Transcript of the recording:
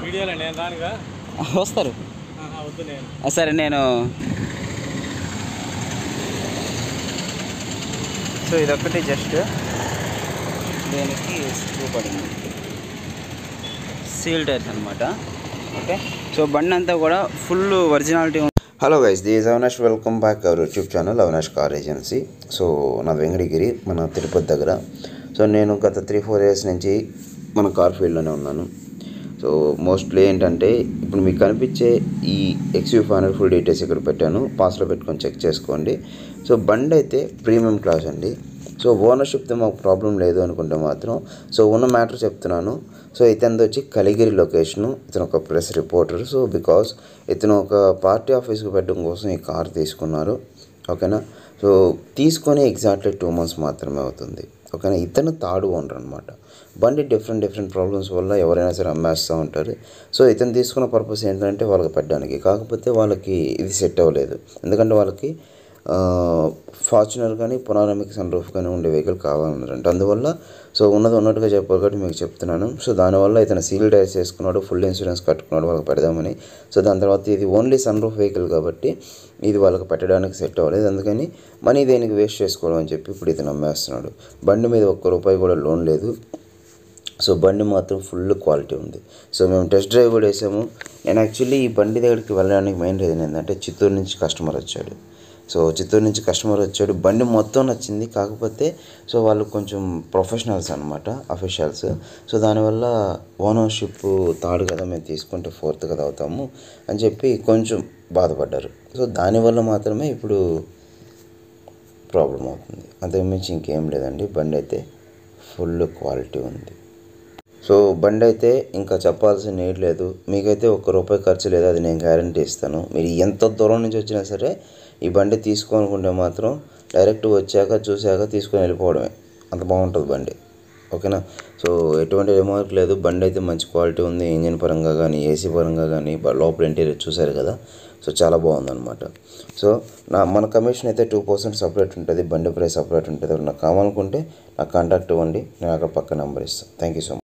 వస్తారు సరే నేను సో ఇదొక్కటి జస్ట్ దీనికి స్క్రూ పడింది సీల్ టైర్స్ అనమాట ఓకే సో బండి అంతా కూడా ఫుల్ ఒరిజినాలిటీ ఉంది. Hello guys, this Avinash, welcome back our YouTube channel Avinash car agency. So నా వెంకటగిరి మన తిరుపతి దగ్గర. సో నేను గత 3-4 ఇయర్స్ నుంచి మన కార్ ఫీల్డ్లోనే ఉన్నాను. సో మోస్ట్లీ ఏంటంటే ఇప్పుడు మీకు కనిపించే ఈ XUV500 ఫుల్ డీటెయిల్స్ ఇక్కడ పెట్టాను, పాస్లో పెట్టుకొని చెక్ చేసుకోండి. సో బండి అయితే ప్రీమియం క్లాస్ అండి. సో ఓనర్షిప్తో మాకు ప్రాబ్లం లేదు అనుకుంటే మాత్రం సో ఉన్న మ్యాటర్ చెప్తున్నాను. సో ఇతనిది వచ్చి కలిగిరి లొకేషను, ఇతను ఒక ప్రెస్ రిపోర్టర్. సో బికాస్ ఇతను ఒక పార్టీ ఆఫీస్కి పెట్టడం కోసం ఈ కార్ తీసుకున్నారు ఓకేనా. సో తీసుకొని ఎగ్జాక్ట్లీ 2 months మాత్రమే అవుతుంది ఓకేనా. ఇతను థర్డ్ ఓనర్ అనమాట. బండి డిఫరెంట్ ప్రాబ్లమ్స్ వల్ల ఎవరైనా సరే అమ్మేస్తూ ఉంటారు. సో ఇతను తీసుకున్న పర్పస్ ఏంటంటే వాళ్ళకి పెట్టడానికి, కాకపోతే వాళ్ళకి ఇది సెట్ అవ్వలేదు. ఎందుకంటే వాళ్ళకి ఫార్చునర్ కానీ పొనారమిక్ సన్ రూఫ్ కానీ ఉండే వెహికల్ కావాలన్నారంట. అందువల్ల సో ఉన్నట్టుగా చెప్పాలి కాబట్టి మీకు చెప్తున్నాను. సో దానివల్ల ఇతను సీల్ టైర్స్ వేసుకున్నాడు, ఫుల్ ఇన్సూరెన్స్ కట్టుకున్నాడు వాళ్ళకి పెడదామని. సో దాని తర్వాత ఇది ఓన్లీ సన్ రూఫ్ వెహికల్ కాబట్టి ఇది వాళ్ళకి పెట్టడానికి సెట్ అవ్వలేదు. అందుకని మనీ దేనికి వేస్ట్ చేసుకోవడం అని చెప్పి ఇప్పుడు ఇతను అమ్మేస్తున్నాడు. బండి మీద ₹1 కూడా లోన్ లేదు. సో బండి మాత్రం ఫుల్ క్వాలిటీ ఉంది. సో మేము టెస్ట్ డ్రైవ్ కూడా వేసాము. నేను యాక్చువల్లీ ఈ బండి దగ్గరికి వెళ్ళడానికి మెయిన్ రీజన్ ఏంటంటే చిత్తూరు నుంచి కస్టమర్ వచ్చాడు. బండి మొత్తం నచ్చింది, కాకపోతే సో వాళ్ళు కొంచెం ప్రొఫెషనల్స్ అనమాట, అఫీషియల్స్. సో దానివల్ల ఓనర్షిప్ థర్డ్ కదా, మేము తీసుకుంటే 4th కదా అవుతాము అని చెప్పి కొంచెం బాధపడ్డారు. సో దానివల్ల మాత్రమే ఇప్పుడు ప్రాబ్లం అవుతుంది, అంతకుమించి ఇంకేం లేదండి. బండి అయితే ఫుల్ క్వాలిటీ ఉంది. సో బండి అయితే ఇంకా చెప్పాల్సిన నీడ్ లేదు. మీకైతే ₹1 ఖర్చు లేదు, అది నేను గ్యారంటీ ఇస్తాను. మీరు ఎంత దూరం నుంచి వచ్చినా సరే ఈ బండి తీసుకోనుకుంటే మాత్రం డైరెక్ట్ వచ్చాక చూశాక తీసుకొని వెళ్ళిపోవడమే, అంత బాగుంటుంది బండి ఓకేనా. సో ఎటువంటి రిమార్క్ లేదు. బండి అయితే మంచి క్వాలిటీ ఉంది. ఇంజిన్ పరంగా కానీ ఏసీ పరంగా కానీ లోపల ఇంటీరియర్ చూశారు కదా. సో చాలా బాగుందన్నమాట. సో మన కమిషన్ అయితే 2% సపరేట్ ఉంటుంది, బండి ప్రైస్ సపరేట్ ఉంటుంది. నాకు కావాలనుకుంటే నాకు కాంటాక్ట్ ఇవ్వండి, నేను అక్కడ పక్క నెంబర్ ఇస్తాను. Thank you so much.